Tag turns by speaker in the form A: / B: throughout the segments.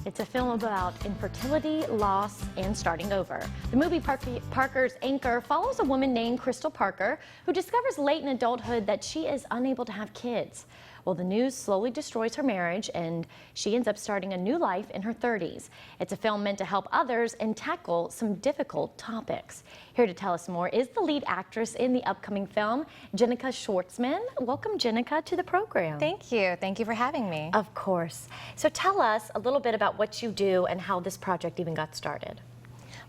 A: It's a film about infertility, loss, and starting over. The movie Parker's Anchor follows a woman named Crystal Parker who discovers late in adulthood that she is unable to have kids. Well, the news slowly destroys her marriage and she ends up starting a new life in her 30s. It's a film meant to help others and tackle some difficult topics. Here to tell us more is the lead actress in the upcoming film, Jennica Schwartzman. Welcome, Jennica, to the program.
B: Thank you. Thank you for having me.
A: Of course. So tell us a little bit about what you do and how this project even got started.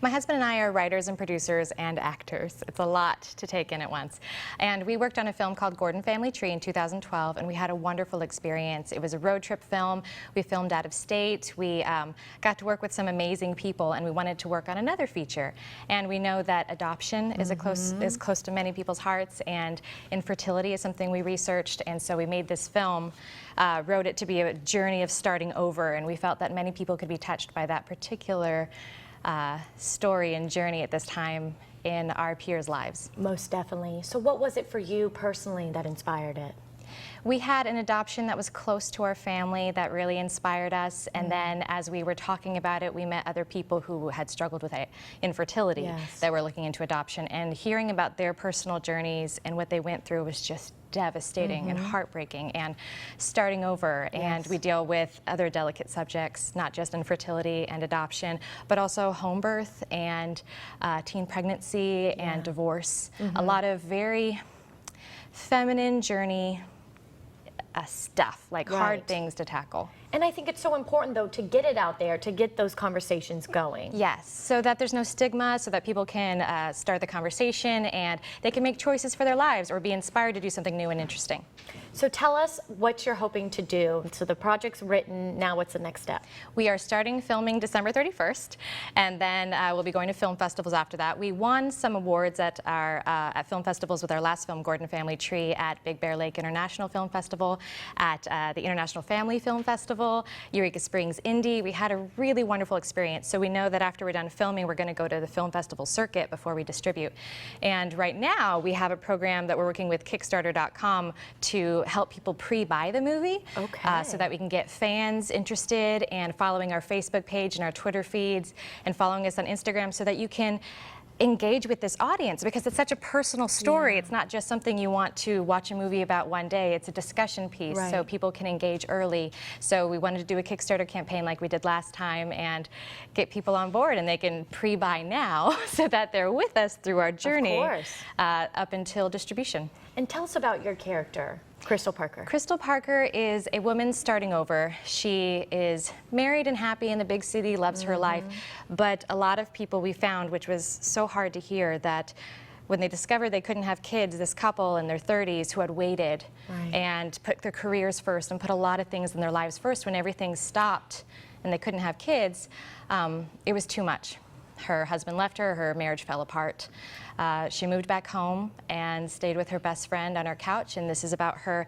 B: My husband and I are writers and producers and actors. It's a lot to take in at once. And we worked on a film called Gordon Family Tree in 2012, and we had a wonderful experience. It was a road trip film. We filmed out of state. We got to work with some amazing people, and we wanted to work on another feature. And we know that adoption is close to many people's hearts, and infertility is something we researched, and so we made this film, wrote it to be a journey of starting over, and we felt that many people could be touched by that particular story and journey at this time in our peers' lives.
A: Most definitely. So what was it for you personally that inspired it?
B: We had an adoption that was close to our family that really inspired us, and then as we were talking about it, we met other people who had struggled with infertility that were looking into adoption, and hearing about their personal journeys and what they went through was just devastating and heartbreaking and starting over. And we deal with other delicate subjects, not just infertility and adoption, but also home birth and teen pregnancy and divorce. A lot of very feminine journey stuff, like hard things to tackle.
A: And I think it's so important, though, to get it out there, to get those conversations going.
B: Yes, so that there's no stigma, so that people can start the conversation and they can make choices for their lives or be inspired to do something new and interesting.
A: So tell us what you're hoping to do. So the project's written, now what's the next step?
B: We are starting filming December 31st, and then we'll be going to film festivals after that. We won some awards at our at film festivals with our last film, Gordon Family Tree, at Big Bear Lake International Film Festival, at the International Family Film Festival, Eureka Springs Indy. We had a really wonderful experience, so we know that after we're done filming, we're going to go to the film festival circuit before we distribute. And right now, we have a program that we're working with Kickstarter.com to help people pre-buy the movie, so that we can get fans interested and following our Facebook page and our Twitter feeds and following us on Instagram, so that you can engage with this audience, because it's such a personal story. It's not just something you want to watch a movie about one day. It's a discussion piece, so people can engage early. So we wanted to do a Kickstarter campaign like we did last time and get people on board, and they can pre-buy now so that they're with us through our journey up until distribution.
A: And tell us about your character, Crystal Parker.
B: Crystal Parker is a woman starting over. She is married and happy in the big city, loves her life, but a lot of people we found, which was so hard to hear, that when they discovered they couldn't have kids, this couple in their 30s who had waited and put their careers first and put a lot of things in their lives first, when everything stopped and they couldn't have kids, it was too much. Her husband left her, her marriage fell apart. She moved back home and stayed with her best friend on her couch, and this is about her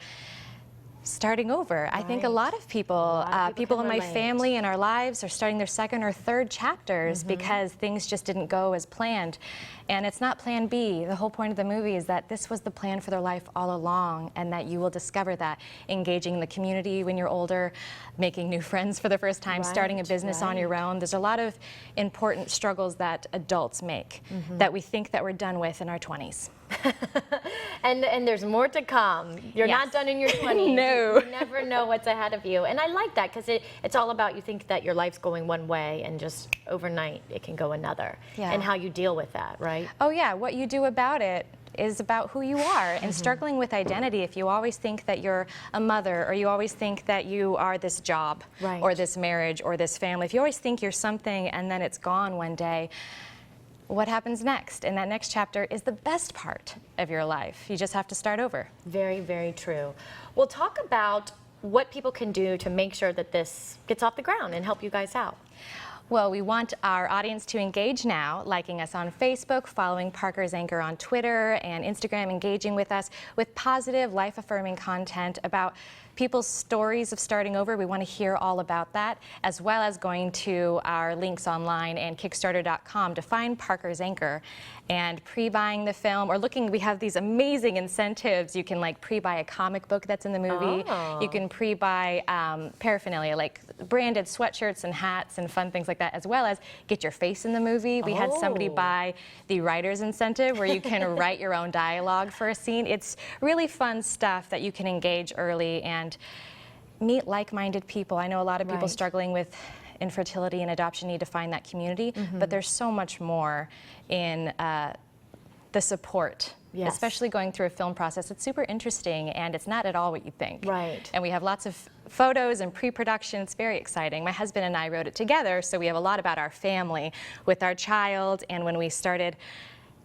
B: starting over. I think a lot of people, people in my family and our lives are starting their second or third chapters because things just didn't go as planned. And it's not plan B. The whole point of the movie is that this was the plan for their life all along, and that you will discover that engaging in the community when you're older, making new friends for the first time, starting a business on your own. There's a lot of important struggles that adults make that we think that we're done with in our 20s.
A: and there's more to come. You're not done in your 20s.
B: No.
A: You never know what's ahead of you. And I like that, because it's all about, you think that your life's going one way and just overnight it can go another. And how you deal with that, right?
B: Oh yeah, what you do about it is about who you are. And struggling with identity, if you always think that you're a mother, or you always think that you are this job or this marriage or this family, if you always think you're something and then it's gone one day, what happens next? And that next chapter is the best part of your life. You just have to start over.
A: Very, very true. We'll talk about what people can do to make sure that this gets off the ground and help you guys out.
B: Well, we want our audience to engage now, liking us on Facebook, following Parker's Anchor on Twitter and Instagram, engaging with us with positive, life-affirming content about people's stories of starting over. We want to hear all about that, as well as going to our links online and Kickstarter.com to find Parker's Anchor and pre-buying the film, or looking. We have these amazing incentives. You can like pre-buy a comic book that's in the movie.
A: Oh.
B: You can pre-buy paraphernalia like branded sweatshirts and hats and fun things like that, as well as get your face in the movie. We had somebody buy the writer's incentive where you can write your own dialogue for a scene. It's really fun stuff that you can engage early and meet like-minded people. I know a lot of people struggling with infertility and adoption need to find that community, but there's so much more in the support, especially going through a film process. It's super interesting, and it's not at all what you think.
A: Right.
B: And we have lots of photos and pre-production. It's very exciting. My husband and I wrote it together, so we have a lot about our family with our child. And when we started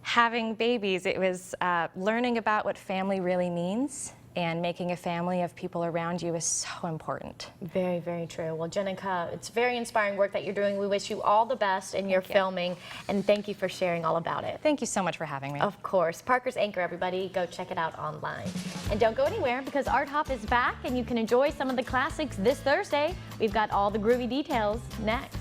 B: having babies, it was learning about what family really means, and making a family of people around you is so important.
A: Very, very true. Well, Jennica, it's very inspiring work that you're doing. We wish you all the best in your filming, and thank you for sharing all about it.
B: Thank you so much for having me.
A: Of course. Parker's Anchor, everybody. Go check it out online. And don't go anywhere, because Art Hop is back, and you can enjoy some of the classics this Thursday. We've got all the groovy details next.